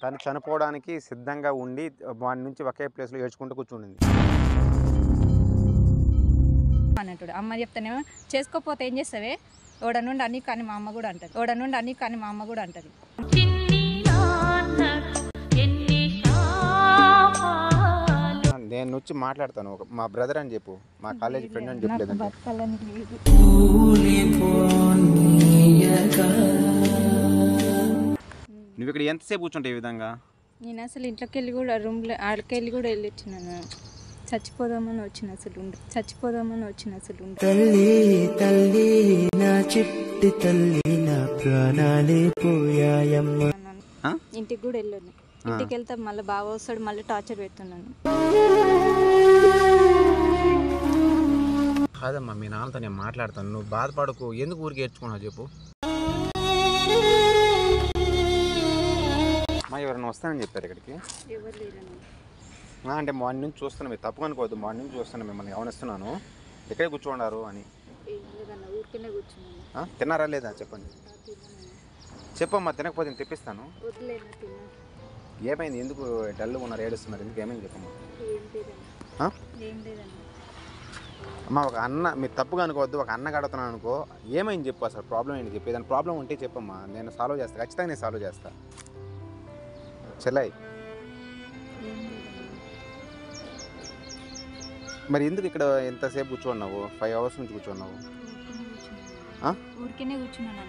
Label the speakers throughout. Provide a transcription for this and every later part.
Speaker 1: తను చనిపోవడానికి సిద్ధంగా ఉండి వాడి నుంచి ఒకే ప్లేస్లో ఏడ్చుకుంటూ కూర్చుండింది.
Speaker 2: అన్నట్టు అమ్మ చెప్తానేమో చేసుకోకపోతే ఏం చేస్తావే ఓడ నుండి అన్నీ కానీ మా అమ్మ కూడా అంటది, ఓడ నుండి అన్నీ కానీ మా అమ్మ కూడా అంటది.
Speaker 1: నేను వచ్చి మాట్లాడతాను, మా బ్రదర్ అని చెప్పు, మా కాలేజీ ఫ్రెండ్ అని చెప్పలేదు. నువ్వు ఇక్కడ ఎంతసేపు కూర్చుంటావు ఈ విధంగా?
Speaker 2: నేను అసలు ఇంట్లోకి వెళ్ళి కూడా రూమ్లో ఆడికి వెళ్ళి కూడా వెళ్ళొచ్చినాను. చచ్చిపోదామని వచ్చిన అసలు
Speaker 3: తల్లి తల్లి నా చిట్టి తల్లి నా ప్రాణాలే పోయాయమ్మ.
Speaker 2: ఇంటికి కూడా వెళ్ళాను. ఇంటికి వెళ్తే మళ్ళీ బాగా వస్తాడు, మళ్ళీ టార్చర్ పెడుతున్నాను.
Speaker 1: కాదమ్మా, మీ నాన్నతో నేను మాట్లాడతాను, నువ్వు బాధపడకు. ఎందుకు ఊరికి ఏడ్చుకున్నావు చెప్పు. మా ఎవరైనా వస్తానని చెప్పారు ఇక్కడికి?
Speaker 2: ఎవరు లేరని
Speaker 1: అంటే మార్నింగ్ నుంచి చూస్తున్నాను, మీరు తప్పు అనుకోవద్దు, మార్నింగ్ నుంచి చూస్తున్నాను మిమ్మల్ని గమనిస్తున్నాను. ఎక్కడే కూర్చోండారు అని.
Speaker 2: ఊరికనే కూర్చున్నాను.
Speaker 1: తిన్నారా లేదా చెప్పండి. చెప్పమ్మా, తినకపోతే తెప్పిస్తాను. ఏమైంది, ఎందుకు డల్గా ఉన్నారు, ఏడుస్తున్నారు, ఎందుకు ఏమైంది చెప్పమ్మా. అమ్మ ఒక అన్న, మీరు తప్పుగా అనుకోవద్దు, ఒక అన్న కడుతున్నాను అనుకో, ఏమైంది చెప్పు, అసలు ప్రాబ్లం ఏంటి చెప్పి. ఏదైనా ప్రాబ్లం ఉంటే చెప్పమ్మా, నేను సాల్వ్ చేస్తాను, ఖచ్చితంగా నేను సాల్వ్ చేస్తాను. చెల్లయ్, మరి ఎందుకు ఇక్కడ ఎంతసేపు కూర్చోన్నావు? 5 hours నుంచి కూర్చోన్నావు.
Speaker 2: ఊరికనే కూర్చున్నాను.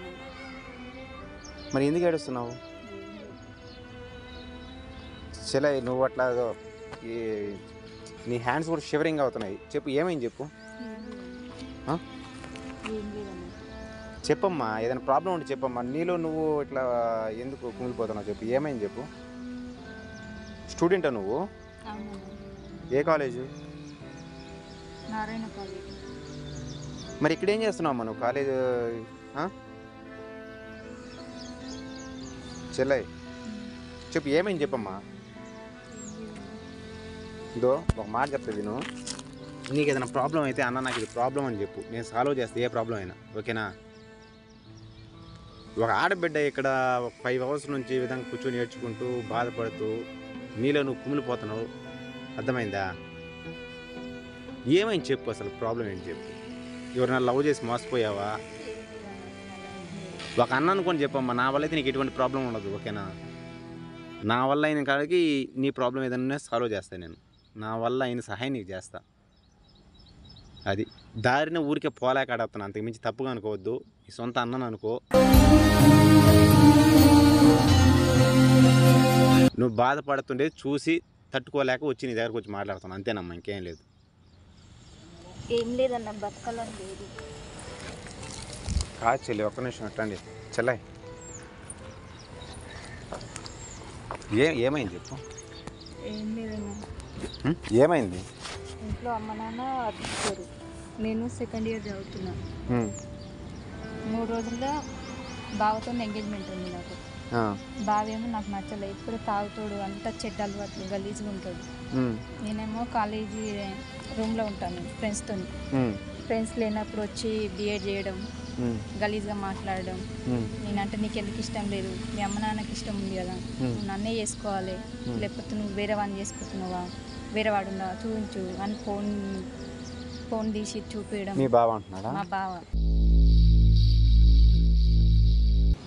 Speaker 1: మరి ఎందుకు ఏడుస్తున్నావు? చెల్లయ్, నువ్వు అట్లా నీ హ్యాండ్స్ కూడా షివరింగ్ అవుతున్నాయి. చెప్పు, ఏమైంది చెప్పు. చెప్పమ్మా, ఏదైనా ప్రాబ్లం ఉంటే చెప్పమ్మా. నీలో నువ్వు ఇట్లా ఎందుకు కుమిలిపోతున్నావు చెప్పు, ఏమైంది చెప్పు. స్టూడెంటా నువ్వు? ఏ కాలేజు?
Speaker 2: నారాయణ కాలేజ్.
Speaker 1: మరి ఇక్కడ ఏం చేస్తున్నావు అమ్మా నువ్వు కాలేజ్? చెల్లయ్ చెప్పు, ఏమైంది చెప్పమ్మా. ఇదో ఒక మాట చెప్తా విను. నీకు ఏదైనా ప్రాబ్లం అయితే అన్న నాకు ఇది ప్రాబ్లం అని చెప్పు, నేను సాల్వ్ చేస్తా ఏ ప్రాబ్లం అయినా, ఓకేనా. ఒక ఆడబిడ్డ ఇక్కడ 5 hours నుంచి ఈ విధంగా కూర్చొని ఏడ్చుకుంటూ బాధపడుతూ నీలో నువ్వు కుమిలిపోతున్నావు, అర్థమైందా? ఏమైంది చెప్పు, అసలు ప్రాబ్లం ఏంటి చెప్పు. ఎవరైనా లవ్ చేసి మోసపోయావా? ఒక అన్న అనుకొని చెప్పమ్మా, నా వల్ల అయితే నీకు ఎటువంటి ప్రాబ్లం ఉండదు, ఓకేనా. నా వల్ల అయిన కాడికి నీ ప్రాబ్లం ఏదైనా సాల్వ్ చేస్తాను నేను, నా వల్ల అయిన సహాయం నీకు చేస్తా. అది దారిన ఊరికే పోలేక అడుగుతున్నా, అంతకుమించి తప్పుగా అనుకోవద్దు. ఈ సొంత అన్నను అనుకో. నువ్వు బాధపడుతుండేది చూసి తట్టుకోలేక వచ్చి నీ దగ్గరకు వచ్చి మాట్లాడుతున్నాను, అంతేనమ్మా, ఇంకేం లేదు.
Speaker 2: ఏం లేదన్న, బతకాలని లేదు.
Speaker 1: కాదు చెల్లి, ఒక్క నిమిషం అట్టండి. చెల్లయ్, ఏమైంది చెప్పు.
Speaker 2: ఏం లేదన్నా.
Speaker 1: ఏమైంది?
Speaker 2: ఇంట్లో అమ్మ నాన్న అర్థిస్తారు, నేను 2nd year చదువుతున్నా. 3 రోజుల్లో బావతో ఎంగేజ్మెంట్ ఉంది నాకు. బావేమో నాకు నచ్చలేదు, ఇప్పుడు తాగుతాడు, అంతా చెడ్డ అలవాట్లు, గలీజ్గా ఉంటాడు. నేనేమో కాలేజీ రూమ్లో ఉంటాను ఫ్రెండ్స్తో. ఫ్రెండ్స్ లేనప్పుడు వచ్చి బిహేవ్ చేయడం, గలీజ్గా మాట్లాడడం. నేనంటే నీకు ఎందుకు ఇష్టం లేదు, మీ అమ్మ నాన్నకి ఇష్టం ఉంది కదా, నువ్వు నన్నే చేసుకోవాలి, లేకపోతే నువ్వు వేరే వాడిని చేసుకుంటున్నావా, వేరే వాడు ఉన్నావా చూపించు అని ఫోన్ తీసి చూపించడం.
Speaker 1: మీ బావ అంటున్నాడా?
Speaker 2: మా బావ.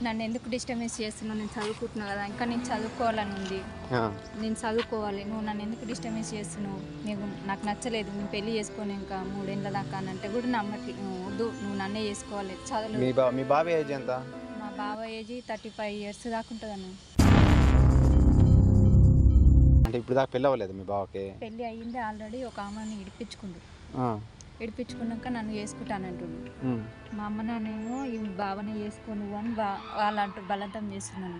Speaker 2: నన్ను ఎందుకు డిస్టర్బెన్స్ చేస్తున్నావు, నేను చదువుకుంటున్నావు కదా, ఇంకా నేను చదువుకోవాలని ఉంది, నేను చదువుకోవాలి, నువ్వు నన్ను ఎందుకు డిస్టర్బెన్స్ చేస్తున్నావు, నాకు నచ్చలేదు, నేను పెళ్లి చేసుకొని ఇంకా 3 ఏళ్ళ దాకా అని అంటే కూడా వద్దు, నువ్వు నన్నే చేసుకోవాలి, చదువు.
Speaker 1: మీ బావ ఏజ్ ఎంత?
Speaker 2: మా బావ ఏజ్ 35 years దాకా ఉంటుందన్న.
Speaker 1: అంటే ఇప్పుడు దాకా పెళ్ళి అవ్వలేదు మీ బావకి?
Speaker 2: పెళ్ళి అయ్యింది ఆల్రెడీ, ఒక ఆమెని ఇడిపించుకున్నాక నన్ను చేసుకుంటానంటుండు. మా అమ్మ నాన్నేమో ఈ బావనే చేసుకో నువ్వు అని వాళ్ళు అంటూ బలవంతం చేస్తున్నాను.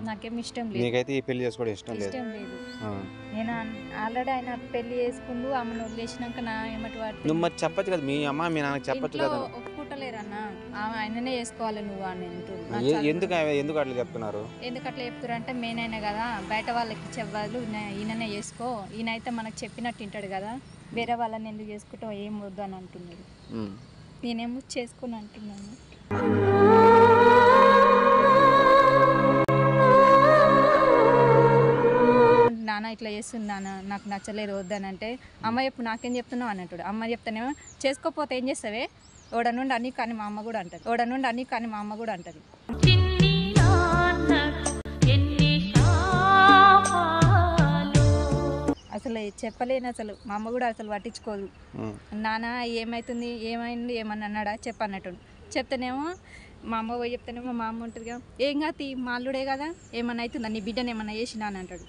Speaker 2: నాకేం ఇష్టం లేదు,
Speaker 1: నీకైతే ఈ పెళ్లి చేసుకోవడం ఇష్టం లేదు.
Speaker 2: నేను ఆల్రెడీ ఆయన పెళ్లి చేసుకుంటూ ఆమెను వదిలేసినాక నా ఏమటి వాటి
Speaker 1: నువ్వు మరి చెప్పచ్చు కదా, మీ అమ్మ మీ నాన్నకి చెప్పచ్చు కదా.
Speaker 2: ఒప్పుకుంటలేరన్న, ఆయననే చేసుకోవాలి నువ్వు అని అంటుండు.
Speaker 1: ఎందుకు అట్లా చెప్తున్నారు?
Speaker 2: ఎందుకు అట్లా చెప్తున్నారు అంటే, మెయిన్ అయినా కదా బయట వాళ్ళకి చెప్పాలి, ఈయననే చేసుకో, ఈయన అయితే మనకు చెప్పినట్టు వింటాడు కదా, వేరే వాళ్ళని ఎందుకు చేసుకుంటావు, ఏం వద్దు అని అంటున్నాడు. నేనేమో చేసుకుని అంటున్నాను. నాన్న ఇట్లా చేస్తున్నానా నాకు నచ్చలేదు వద్దని అంటే అమ్మ చెప్పు నాకేం చెప్తున్నావు అన్నట్టు అమ్మ చెప్తానేమో చేసుకోకపోతే ఏం చేస్తావే ఓడ నుండి అన్నీ కానీ మా అమ్మ కూడా అంటది అసలు చెప్పలేను అసలు మా అమ్మ కూడా అసలు పట్టించుకోదు నాన్న ఏమైతుంది ఏమైంది ఏమన్నా అన్నాడా చెప్పన్నట్టు చెప్తేనేమో మా అమ్మ పోయి చెప్తేనేమో మా అమ్మ ఉంటుందిగా ఏం కాదు మా అల్లుడే కదా ఏమన్నా అవుతుందా నీ బిడ్డను ఏమన్నా చేసినా అని అంటాడు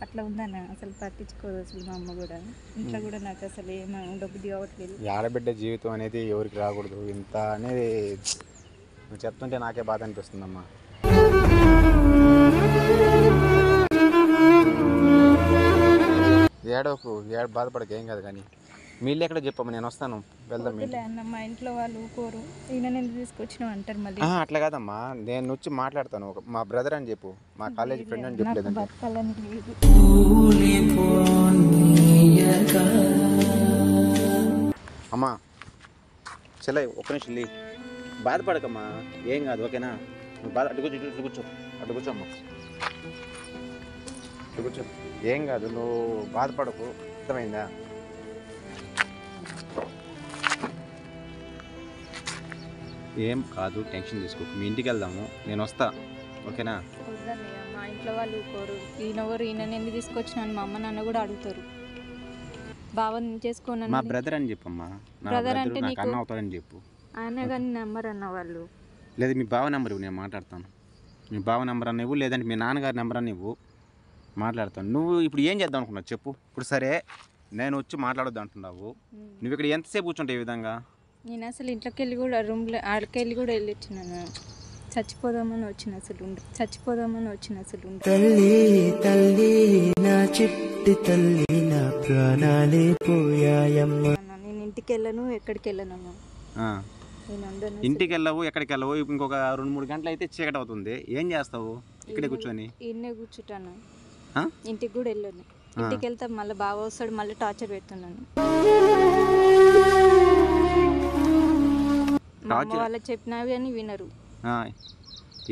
Speaker 2: అట్లా ఉందన్న అసలు పట్టించుకోదు అసలు మా అమ్మ కూడా ఇంట్లో కూడా నాకు అసలు ఏమో ఉండబుద్ధి కావట్లేదు.
Speaker 1: ఆడబిడ్డ జీవితం అనేది ఎవరికి రాకూడదు ఇంత అనేది నువ్వు చెప్తుంటే నాకే బాధ అనిపిస్తుందమ్మా. ఏడవకు బాధపడక ఏం కాదు కానీ మీ ఇల్లు ఎక్కడ చెప్పమ్మా నేను వస్తాను వెళ్దాం.
Speaker 2: అన్న మా ఇంట్లో వాళ్ళు ఊకోరు ఈయన ఎందుకు తీసుకొచ్చినావు అంటారు మళ్ళీ.
Speaker 1: అట్లా కాదమ్మా నేను వచ్చి మాట్లాడతాను మా బ్రదర్ అని చెప్పు మా కాలేజ్ ఫ్రెండ్ అని చెప్పలేదు.
Speaker 2: బతకాలని లేదు.
Speaker 1: అమ్మా చెల్లై ఒక్క నిమిషం లే బాధపడకమ్మా ఏం కాదు ఓకేనా నువ్వు బాధ అటు కూర్చోమ్మా కూర్చో ఏం కాదు నువ్వు బాధపడకు అర్థమైందా. ఏం కాదు టెన్షన్ తీసుకోకు మీ ఇంటికి వెళ్దాము నేను వస్తా ఓకేనా.
Speaker 2: మా ఇంట్లో వాళ్ళు ఊరుకోరు ఈయన ఎందుకు తీసుకొచ్చినాను మా అమ్మ నాన్న కూడా అడుగుతారు. బావని చేసుకోను
Speaker 1: మా బ్రదర్ అని చెప్పమ్మా
Speaker 2: బ్రదర్ అంటే
Speaker 1: నాకు అన్న అవుతాడని చెప్పు.
Speaker 2: ఆయన కానీ నెంబర్ అన్న వాళ్ళు
Speaker 1: లేదు మీ బావ నెంబర్ ఇవ్వు నేను మాట్లాడతాను. మీ బావ నెంబర్ అన్న ఇవ్వు లేదంటే మీ నాన్నగారి నెంబర్ అన్న ఇవ్వు మాట్లాడతాను. నువ్వు ఇప్పుడు ఏం చేద్దాం అనుకున్నావు చెప్పు. ఇప్పుడు సరే నేను వచ్చి మాట్లాడొద్దు అంటున్నావు నువ్వు ఇక్కడ ఎంతసేపు కూర్చుంటావు ఈ విధంగా.
Speaker 2: నేను అసలు ఇంట్లోకి వెళ్ళి కూడా రూమ్లో ఆడికెళ్ళి కూడా వెళ్ళి వచ్చినాను చచ్చిపోదామని వచ్చిన అసలు
Speaker 3: తల్లి తల్లి నా చిట్టి తల్లి నా ప్రాణాలే పోయాయమ్మ.
Speaker 2: నేను ఇంటికి వెళ్ళను ఎక్కడికి వెళ్ళను
Speaker 1: ఇంటికి వెళ్ళవు ఎక్కడికి వెళ్ళవు ఇంకొక 2-3 గంటలు అయితే చీకటి అవుతుంది ఏం చేస్తావు ఇక్కడే కూర్చొని.
Speaker 2: ఇన్నే కూర్చుంటాను ఇంటికి కూడా వెళ్ళను. ఇంటికి వెళ్తే మళ్ళీ బాగా వస్తాడు మళ్ళీ టార్చర్ పెడుతున్నాను. మా అమ్మ వాళ్ళకి చెప్పినవి అని వినరు.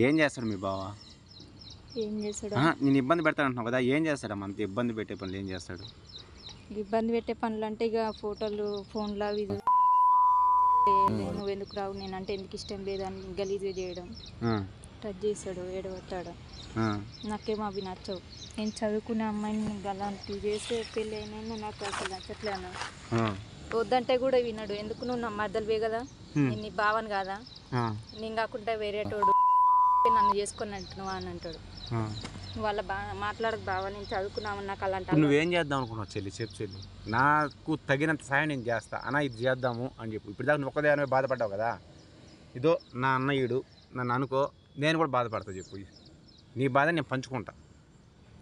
Speaker 1: ఏం చేస్తాడు మీ బావ.
Speaker 2: ఏం చేస్తాడు
Speaker 1: నేను ఇబ్బంది పెడతాను అంటున్నావు కదా ఏం చేస్తాడు అంత ఇబ్బంది పెట్టే పనులు ఏం చేస్తాడు.
Speaker 2: ఇబ్బంది పెట్టే పనులు అంటే ఇక ఫోటోలు ఫోన్లో అవి నువ్వు ఎందుకు రావు నేనంటే ఎందుకు ఇష్టం లేదు అని గలీజ్గా చేయడం టచ్ చేస్తాడు ఏడవట్టాడు. నాకేమో అవి నచ్చవు. నేను చదువుకునే అమ్మాయిని అలాంటివి చేస్తే పెళ్ళి అయినా నాకు అసలు నచ్చట్లేను. వద్దంటే కూడా వినడు. ఎందుకు నువ్వు నా మర్దలువే కదా నేను నీ బావని కాదా నేను కాకుండా వేరేటోడు నన్ను చేసుకొని అంటున్నావా అని అంటాడు. వాళ్ళ మాట్లాడక బావ నేను చదువుకున్నామని నాకు అలాంటి.
Speaker 1: నువ్వేం చేద్దాం అనుకున్నావు చెల్లి నాకు తగినంత సాయం నేను చేస్తా అన్న ఇది చేద్దాము అని చెప్పు. ఇప్పుడు దాకా నువ్వు ఒక్కదానివే బాధపడ్డావు కదా ఇదో నా అన్నయ్యుడు నన్ను అనుకో నేను కూడా బాధపడతా చెప్పు నీ బాధ నేను పంచుకుంటా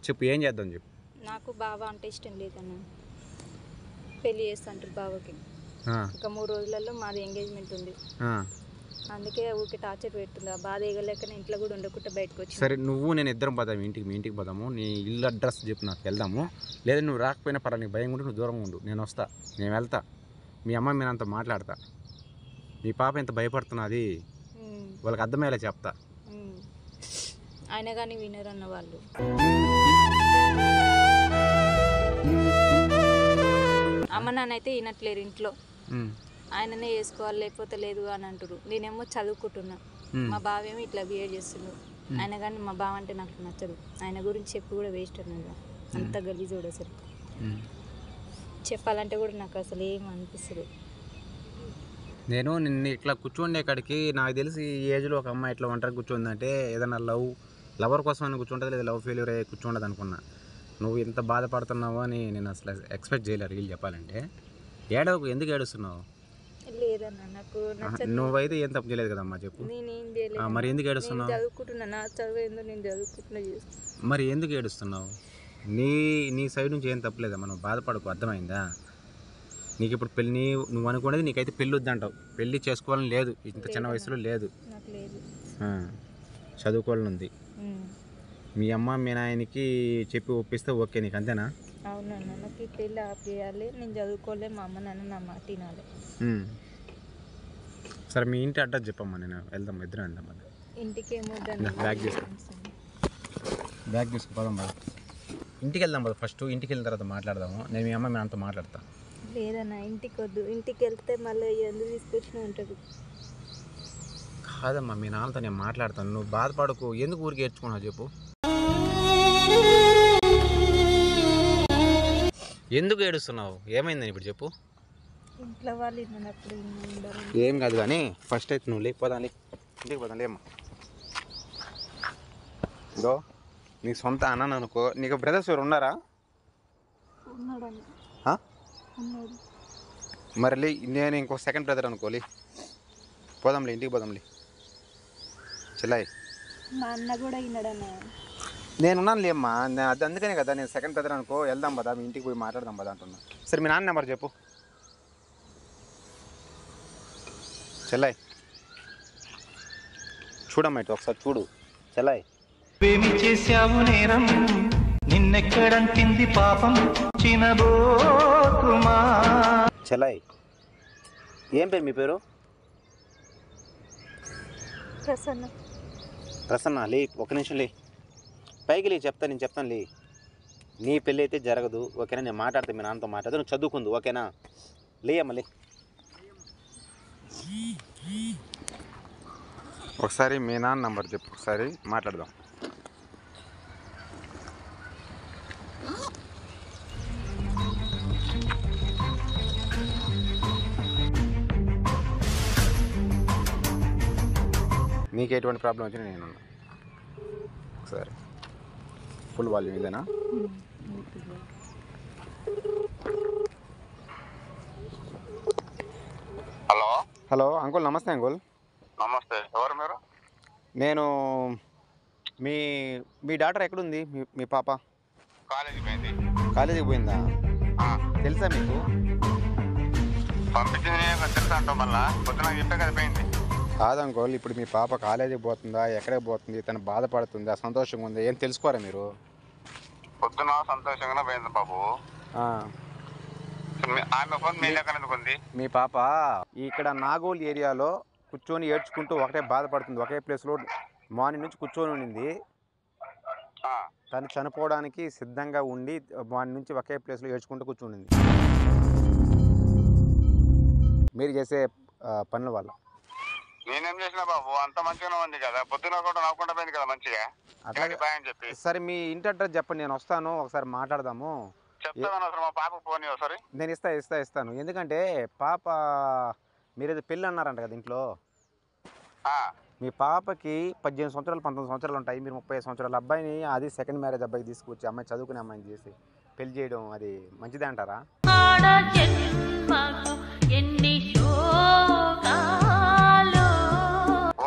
Speaker 1: చెప్పు ఏం చేద్దాం చెప్పు.
Speaker 2: నాకు బావ అంటే ఇష్టం లేదన్న పెళ్ళి చేస్తా అంటారు బావకి. ఇంకా 3 రోజులలో మాది ఎంగేజ్మెంట్ ఉంది అందుకే ఊరికి టార్చర్ పెడుతుంది. బాధ వేయలేక ఇంట్లో కూడా ఉండకుండా బయటకు వచ్చి.
Speaker 1: సరే నువ్వు నేను ఇద్దరం పోదాం మీ ఇంటికి పోదాము. నీ ఇల్లు అడ్రస్ చెప్పు నాకు వెళ్దాము. లేదా నువ్వు రాకపోయినా పర్వాలేదు నీకు భయం ఉంటే నువ్వు దూరంగా ఉండు నేను వస్తా నేను వెళ్తా. మీ అమ్మ నేను అంత మాట్లాడతా. మీ పాప ఎంత భయపడుతున్నది వాళ్ళకి అర్థమయ్యేలా చెప్తా.
Speaker 2: ఆయన కానీ వినరన్న వాళ్ళు. అమ్మ నాన్న అయితే వినట్లేరు ఇంట్లో. ఆయననే చేసుకోవాలి లేకపోతే లేదు అని అంటారు. నేనేమో చదువుకుంటున్నా మా బావేమో ఇట్లా బిహేవ్ చేస్తున్నాడు. ఆయన కానీ మా బావ అంటే నాకు నచ్చదు. ఆయన గురించి చెప్పి కూడా వేస్ట్ అన్నది అంత గలీజోడు అసలు. చెప్పాలంటే కూడా నాకు అసలు ఏం అనిపిస్తుంది.
Speaker 1: నేను నిన్న ఇట్లా కూర్చోండే కాడికి నాకు తెలిసి ఈ ఏజ్లో ఒక అమ్మాయి ఇట్లా ఒంటరి కూర్చోందంటే ఏదైనా లవర్ కోసం అని కూర్చుంటుంది లేదా లవ్ ఫెయిల్యూర్ అయ్యి కూర్చోండదు అనుకున్నా. నువ్వు ఇంత బాధపడుతున్నావు అని నేను అసలు ఎక్స్పెక్ట్ చేయలేరు వీళ్ళు చెప్పాలంటే. ఏడవకు ఎందుకు ఏడుస్తున్నావు.
Speaker 2: లేదన్నా నాకు
Speaker 1: నువ్వైతే ఏం తప్పు చేయలేదు కదమ్మా చెప్పు. మరి ఎందుకు ఏడుస్తున్నావు. మరి ఎందుకు ఏడుస్తున్నావు. నీ సైడ్ నుంచి ఏం తప్పలేదమ్మా నువ్వు బాధపడకు అర్థమైందా. నీకు ఇప్పుడు పెళ్ళి నువ్వు అనుకునేది నీకైతే పెళ్ళి వద్దంటావు. పెళ్ళి చేసుకోవాలని లేదు ఇంత చిన్న వయసులో లేదు చదువుకోవాలని ఉంది. మీ అమ్మ మీ నాయనకి చెప్పి ఒప్పిస్తే ఓకే నీకు అంతేనా.
Speaker 2: అవునన్నా నాకు పెళ్ళి ఆపేయాలి నేను చదువుకోలే మా అమ్మ నాన్న నా మాట తినాలి.
Speaker 1: సరే మీ ఇంటి అడ్రస్ చెప్పమ్మా నేను వెళ్దాం ఇద్దరం వెళ్దాం.
Speaker 2: ఇంటికి ఏమో
Speaker 1: బ్యాగ్ తీసుకో పోదాం బాయ్. ఇంటికి వెళ్దాం కదా ఫస్ట్. ఇంటికి వెళ్ళిన తర్వాత మాట్లాడదాము. నేను మీ అమ్మ మీ నాన్నతో మాట్లాడతాను.
Speaker 2: లేదన్నా ఇంటికి వద్దు, ఇంటికి వెళ్తే మళ్ళీ ఎందుకు తీసుకొచ్చినా ఉంటుంది.
Speaker 1: కాదమ్మా, మీ నాన్నతో నేను మాట్లాడతాను. నువ్వు బాధపడకు. ఎందుకు ఊరికి ఏడ్చుకున్నావు చెప్పు. ఎందుకు ఏడుస్తున్నావు? ఏమైందని ఇప్పుడు చెప్పు.
Speaker 2: ఇంట్లో వాళ్ళు ఇన్నప్పుడు
Speaker 1: ఏం కాదు కానీ ఫస్ట్ అయితే నువ్వు లేకపోదాం. ఇంటికి పోదాం లేమ్మా. ఇదో నీకు సొంత అన్నాను అనుకో. నీకు బ్రదర్స్ ఎవరు ఉన్నారా? మరి నేను ఇంకో సెకండ్ బ్రదర్ అనుకోలే. పోదాంలే, ఇంటికి పోదాంలే చెల్లాయి.
Speaker 2: మా అన్న కూడా విన్నాడన్నా.
Speaker 1: నేనున్నాను లేమ్మా. అది అందుకనే కదా నేను సెకండ్ బ్రదర్ అనుకో. వెళ్దాం పదా, మీ ఇంటికి పోయి మాట్లాడదాం పదా అంటున్నా. సరే మీ నాన్న నెంబర్ చెప్పు చెల్లాయి. చూడమ్మా ఇటు ఒకసారి చూడు చెల్లాయి.
Speaker 4: ఏమి చేశావు నేరం, నిన్నెక్కడంటింది పాపం చినబోతుమా.
Speaker 1: చెల్లాయి, ఏం పేరు మీ పేరు?
Speaker 2: ప్రసన్న.
Speaker 1: ప్రసన్న లే, ఒక నిమిషం లే, పైకి లే, చెప్తాను నేను చెప్తాను లే. నీ పెళ్ళి అయితే జరగదు ఓకేనా. నేను మాట్లాడతాను, మీ నాన్నతో మాట్లాడతా. నువ్వు చదువుకుందు ఓకేనా. లే అమ్మ లే. ఒకసారి మీ నాన్న నంబర్ చెప్పు, ఒకసారి మాట్లాడదాం. నీకు ఎటువంటి ప్రాబ్లం వచ్చినా నేను ఒకసారి ఫుల్ వాల్యూమ్ ఇదేనా?
Speaker 5: హలో
Speaker 1: హలో అంకుల్, నమస్తే అంకుల్.
Speaker 5: నమస్తే, ఎవరు మీరు?
Speaker 1: నేను మీ మీ డాటర్ ఎక్కడుంది? మీ పాప
Speaker 5: కాలేజీ పోయింది.
Speaker 1: కాలేజీకి పోయిందా? తెలుసా మీకు?
Speaker 5: పంపించింది నేను తెలుసా అంటావు మళ్ళా? పొద్దున చెప్పే కదా పోయింది.
Speaker 1: కాదు అంకుల్, ఇప్పుడు మీ పాప కాలేజీకి పోతుందా, ఎక్కడికి పోతుంది, తను బాధపడుతుందా, సంతోషంగా ఉందా, ఏం తెలుసుకోరా మీరు?
Speaker 5: పొద్దున సంతోషంగానే పోయింది బాబు. ఆమె ఫోన్ మీ దగ్గర ఎందుకు ఉంది?
Speaker 1: మీ పాప ఇక్కడ నాగోల్ ఏరియాలో కూర్చొని ఏడ్చుకుంటూ ఒకటే బాధపడుతుంది. ఒకే ప్లేస్లో మార్నింగ్ నుంచి కూర్చొని ఉండింది. తను చనిపోవడానికి సిద్ధంగా ఉండి మార్నింగ్ నుంచి ఒకే ప్లేస్లో ఏడ్చుకుంటూ కూర్చుండింది మీరు చేసే పనుల వల్ల.
Speaker 5: నేనేం చేసినా బాబు, అంత మంచిగానే ఉంది కదా. పొద్దున కూడా నవ్వుకుంటా పోయింది కదా మంచిగా.
Speaker 1: అట్లాగే
Speaker 5: బాయ్ అని చెప్పి.
Speaker 1: సరే మీ ఇంటి అడ్రస్ చెప్పండి, నేను వస్తాను, ఒకసారి మాట్లాడదాము.
Speaker 5: చెప్తాను అసలు మా పాపకు ఫోన్ ఒకసారి.
Speaker 1: నేను ఇస్తాను. ఎందుకంటే పాప మీరేదో పెళ్ళి అన్నారంట కదా ఇంట్లో. మీ పాపకి 18 సంవత్సరాలు 19 సంవత్సరాలు ఉంటాయి. మీరు 30 సంవత్సరాల అబ్బాయిని, అది సెకండ్ మ్యారేజ్ అబ్బాయి తీసుకొచ్చి అమ్మాయి చదువుకునే అమ్మాయిని చేసి పెళ్లి చేయడం అది మంచిదే అంటారా?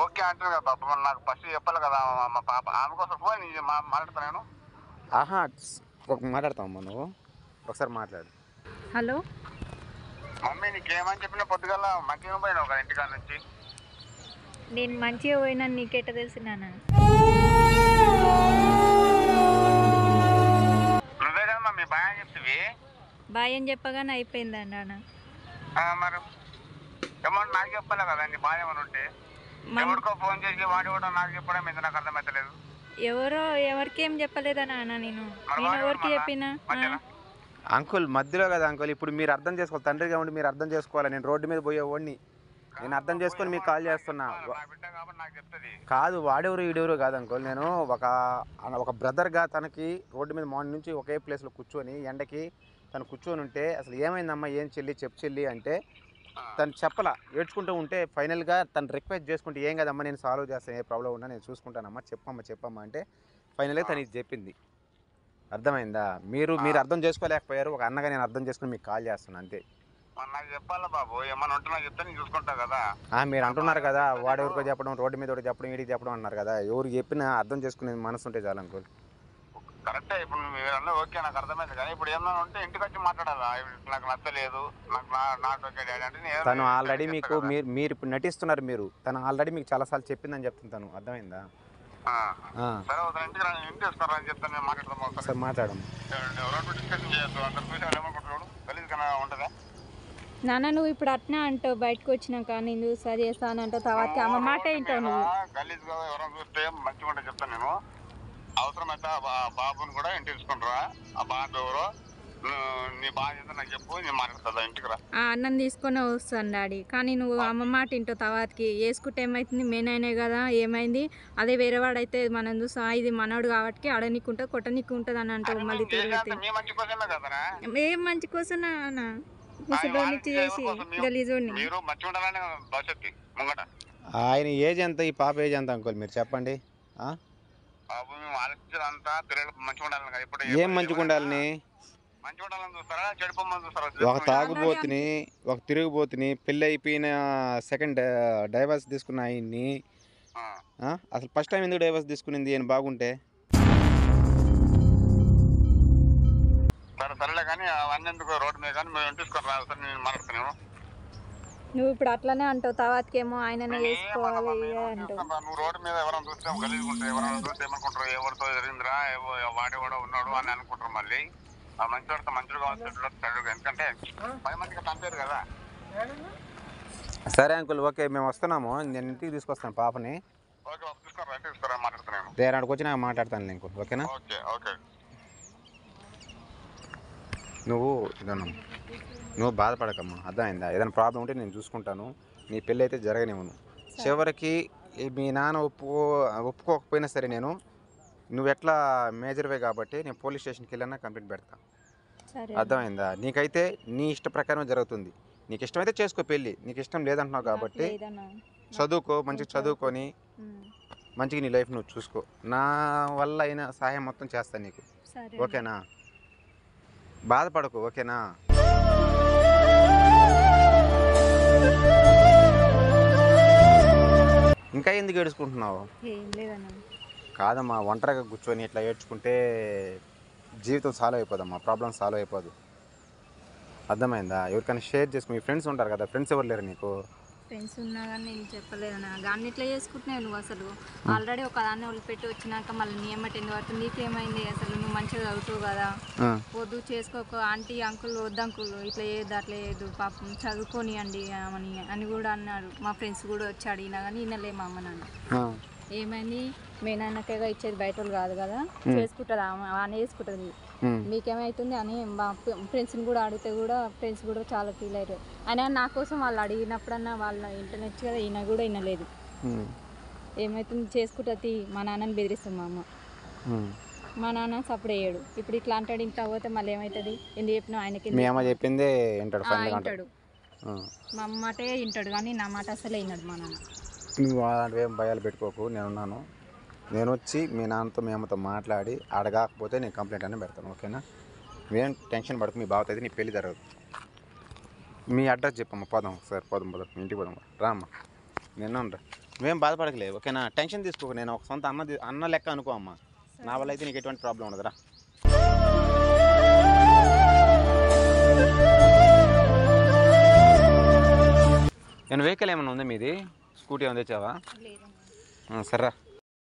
Speaker 5: ఓకే అంటారు కదా పాప, నాకు ఫస్ట్ చెప్పాలి కదా మా పాప. ఆమె కోసం ఫోన్ మాట్లాడతాను నేను.
Speaker 1: ఆహా, మాట్లాడతామమ్మా, నువ్వు ఒకసారి మాట్లాడు.
Speaker 2: హలో
Speaker 5: మమ్మీ, నీకేమని చెప్పినా పొద్దుగల మంచిగా పోయినావు కదా ఇంటికాడ నుంచి.
Speaker 2: నేను మంచిగా పోయినా నీకెట్ట తెలిసినానా?
Speaker 5: నువ్వే కదా మమ్మీ బాయ్ అని చెప్తివి.
Speaker 2: బాయ్ అని చెప్పగానే అయిపోయిందండి అన్న.
Speaker 5: మరి ఏమన్నా నాకు చెప్పాలి కదా నీ బాయ్ ఏమైనా ఉంటే. ఎవరికో ఫోన్ చేసి వాడి కూడా నాకు చెప్పడం మీద నాకు అర్థమవుతలేదు.
Speaker 2: ఎవరికేం చెప్పలేదనా అన్న. నేను ఎవరికి చెప్పినా?
Speaker 1: అంకుల్ మధ్యలో కదా అంకుల్, ఇప్పుడు మీరు అర్థం చేసుకోవాలి. తండ్రిగా ఉండి మీరు అర్థం చేసుకోవాలి. నేను రోడ్డు మీద పోయేవాడిని, నేను అర్థం చేసుకొని మీకు కాల్ చేస్తున్నా. కాదు వాడెవరు ఈడెవరు కాదు అంకుల్. నేను ఒక బ్రదర్గా తనకి రోడ్డు మీద మార్నింగ్ నుంచి ఒకే ప్లేస్లో కూర్చొని ఎండకి తను కూర్చొని ఉంటే అసలు ఏమైందమ్మా, ఏం చెల్లి అంటే తను చెప్పలా, ఏడ్చుకుంటూ ఉంటే ఫైనల్గా తను రిక్వెస్ట్ చేసుకుంటే ఏం కదమ్మా నేను సాల్వ్ చేస్తాను, ఏ ప్రాబ్లం ఉన్నా నేను చూసుకుంటానమ్మా, చెప్పమ్మా అంటే ఫైనల్గా తను ఇది చెప్పింది. అర్థమైందా? మీరు అర్థం చేసుకోలేకపోయారు. ఒక అన్నగా నేను అర్థం చేసుకుని మీకు కాల్ చేస్తున్నాను అంతే.
Speaker 5: నాకు చెప్పాలా బాబు, ఏమన్నా ఉంటే నాకు చెప్తే నేను చూసుకుంటా కదా.
Speaker 1: మీరు అంటున్నారు కదా వాడెవరికో చెప్పడం, రోడ్డు మీద ఒకటి చెప్పడం, వీడికి చెప్పడం అన్నారు కదా. ఎవరు చెప్పినా అర్థం చేసుకునే మనసు ఉంటే చాలు అంకుల్.
Speaker 5: కరెక్టే, ఇప్పుడు మీరు అన్నీ ఓకే నాకు అర్థమైంది. కానీ ఇప్పుడు ఏమన్నా ఉంటే ఇంటికి వచ్చి మాట్లాడాలా. నాకు నచ్చలేదు, నాకు ఓకే డాడీ అంటే
Speaker 1: తను ఆల్రెడీ మీకు మీరు ఇప్పుడు నటిస్తున్నారు. తను ఆల్రెడీ మీకు చాలాసార్లు చెప్పిందని చెప్తుంది తను. అర్థమైందా?
Speaker 5: సరే ఇంటికి ఇంటి వస్తారా అని చెప్తాను, నేను మాట్లాడదాం ఒకసారి.
Speaker 1: మాట్లాడము.
Speaker 5: డిస్కషన్ చేయొద్దు, అందరు చూసి ఏమనుకుంటున్నాడు గలీజ్ కన్నా ఉంటుందా?
Speaker 2: నాన్న నువ్వు ఇప్పుడు అట్నే అంటావు, బయటకు వచ్చినాక నేను చూసా చేస్తాను అంటావు, తర్వాత అమ్మ మాట ఏంటావు నువ్వు.
Speaker 5: గలీజ్గా ఎవరైనా చూస్తే మంచిగా ఉంటే చెప్తాను నేను. అవసరమైతే ఆ బాబుని కూడా ఇంటి తీసుకుంటారా? ఆ బాబు ఎవరో నీ బాధ్యత ఏందో నాకు చెప్పు, నేను మాట్లాడుతుందా ఇంటికి రా.
Speaker 2: ఆ అన్నం తీసుకొని వస్తాను డాడీ, కానీ నువ్వు అమ్మ మాట ఇంటో తర్వాతకి వేసుకుంటే ఏమవుతుంది, మేనైనా కదా ఏమైంది, అదే వేరేవాడైతే మనం చూసా ఇది మనోడు కాబట్టి అడనికుంటా కొట్టనిక్కుంటుంది అని అంటావు మళ్ళీ తిరిగితే.
Speaker 5: మీ మంచి కోసమే కదరా.
Speaker 2: ఏం మంచి కోసం ముసలోనికి చేసి గలీజోడిని.
Speaker 5: మీరు మంచిగా ఉండాలని భవిష్యత్తు ముంగట.
Speaker 1: ఆయన ఏజ్ ఎంత, ఈ పాప ఏజ్ ఎంత అంకుల్ మీరు చెప్పండి.
Speaker 5: బాబు మేము ఆలోచించేదంతా పిల్లలు మంచిగా ఉండాలని కదా. ఇప్పుడు
Speaker 1: ఏం మంచిగా ఉండాలని?
Speaker 5: మంచిగా ఉండాలని చూస్తారా, చెడిపోమని చూస్తారా?
Speaker 1: ఒక తాగుబోతుని, ఒక తిరుగుబోతుని, పెళ్ళి అయిపోయిన సెకండ్ డైవర్స్ తీసుకున్న ఆయన్ని అసలు ఫస్ట్ టైం ఎందుకు డైవర్స్ తీసుకునింది ఆయన బాగుంటే?
Speaker 5: సరేలే కానీ అవన్నీ ఎందుకు రోడ్డు మీద కానీ మేము తీసుకొని రాదు సార్, నేను మాట్లాడుతున్నాను.
Speaker 2: నువ్వు ఇప్పుడు అట్లనే అంటావు తర్వాతకేమో ఆయననే చేసుకోవాలి అంటావు.
Speaker 5: నువ్వు రోడ్డు మీద ఎవరైనా చూస్తే గలీజ్ ఉంటాయి, ఎవరైనా చూస్తే ఏమనుకుంటారు, ఎవరితో జరిగిందిరా వాడేవాడో ఉన్నాడు అని అనుకుంటారు. మళ్ళీ ఆ మంచివాడితో మంచిగా కావాల్సి, ఎందుకంటే 10 మందికి తంటారు కదా.
Speaker 1: సరే అంకుల్, ఓకే మేము వస్తున్నాము, నేను ఇంటికి తీసుకొస్తాను పాపని.
Speaker 5: ఓకే బాబు, తీసుకురా మాట్లాడుతున్నాను.
Speaker 1: దేనికి వచ్చి నాకు మాట్లాడతాను అంకుల్, ఓకేనా?
Speaker 5: Okay okay.
Speaker 1: నువ్వు నువ్వు బాధపడకమ్మా, అర్థమైందా? ఏదైనా ప్రాబ్లం ఉంటే నేను చూసుకుంటాను, నీ పెళ్ళి అయితే జరగనివ్వను. చివరికి మీ నాన్న ఒప్పుకోకపోయినా సరే నువ్వు ఎట్లా మేజర్వే కాబట్టి నేను పోలీస్ స్టేషన్కి వెళ్ళినా కంప్లైంట్ పెడతా. అర్థమైందా? నీకైతే నీ ఇష్ట ప్రకారం జరుగుతుంది. నీకు ఇష్టమైతే చేసుకో పెళ్ళి, నీకు ఇష్టం లేదంటున్నావు కాబట్టి చదువుకో, మంచిగా చదువుకొని మంచిగా నీ లైఫ్ నువ్వు చూసుకో. నా వల్ల అయిన సహాయం మొత్తం చేస్తాను నీకు, ఓకేనా? బాధపడకు, ఓకేనా? ఇంకా ఎందుకు ఏడ్చుకుంటున్నావు? కాదమ్మా, ఒంటరిగా కూర్చొని ఇట్లా ఏడ్చుకుంటే జీవితం సాల్వ్ అయిపోదమ్మా, ప్రాబ్లం సాల్వ్ అయిపోదు. అర్థమైందా? ఎవరికైనా షేర్ చేసుకో. మీ ఫ్రెండ్స్ ఉంటారు కదా, ఫ్రెండ్స్ ఎవరు లేరు నీకు?
Speaker 2: ఫ్రెండ్స్ ఉన్నా కానీ నేను చెప్పలేదు దాన్ని ఇట్లా చేసుకుంటున్నావు నువ్వు. అసలు ఆల్రెడీ ఒక దాన్ని వదిలిపెట్టి వచ్చినాక మళ్ళీ నీ ఏమంటే ఎందుకు పడుతుంది? నీకేమైంది? అసలు నువ్వు మంచిగా చదువుతావు కదా, వద్దు చేసుకోక ఆంటీ అంకుల్ వద్దు అంకుల్ ఇట్లా చేయొద్దు అట్లా చేయొద్దు పాపం చదువుకొని అండి అని కూడా అన్నారు. మా ఫ్రెండ్స్ కూడా వచ్చి అడిగినా కానీ వినలే మా అమ్మ నాన్న. ఏమైంది, మీ నాన్నకేగా ఇచ్చేది బయట వాళ్ళు కాదు కదా, చేసుకుంటుంది ఆమె చేసుకుంటుంది, మీకేమవుతుంది అని మా ఫ్రెండ్స్ని కూడా అడిగితే కూడా ఫ్రెండ్స్ కూడా చాలా ఫీల్ అయ్యారు. అయినా నా కోసం వాళ్ళు అడిగినప్పుడన్నా వాళ్ళ ఇంటర్నెట్ కదా, ఈయన కూడా వినలేదు. ఏమవుతుంది, చేసుకుంటుంది మా నాన్నని బెదిరిస్తుంది మా అమ్మ. మా నాన్న సప్పుడు వేయడు. ఇప్పుడు ఇట్లా అంటాడు, ఇంట్లో పోతే మళ్ళీ ఏమవుతుంది? ఎందుకు చెప్పినా ఆయనకి
Speaker 1: చెప్పిందే
Speaker 2: వింటాడు, మా అమ్మ మాటే వింటాడు కానీ నా మాట అసలే విన్నాడు మా నాన్న.
Speaker 1: నువ్వు అలాంటివి ఏం భయాలు పెట్టుకోకు, నేనున్నాను. నేను వచ్చి మీ నాన్నతో మీ అమ్మతో మాట్లాడి అడగకపోతే నేను కంప్లైంట్ అనేది పెడతాను, ఓకేనా? నువ్వేం టెన్షన్ పడుకు, మీ బావతో అయితే నీ పెళ్ళి జరగదు. మీ అడ్రస్ చెప్పమ్మా, పోదాం సార్, పోదాం ఇంటికి పోదాం, రామ్మా. నేను నువ్వేం బాధపడకలేదు, ఓకేనా? టెన్షన్ తీసుకోకు, నేను ఒక సొంత అన్న లెక్క అనుకో అమ్మా. నా వల్ల అయితే నీకు ఎటువంటి ప్రాబ్లం ఉండదురా. నేను వెహికల్ ఏమైనా ఉందా మీది? స్కూటీ ఏమైనా తెచ్చావా? సరే.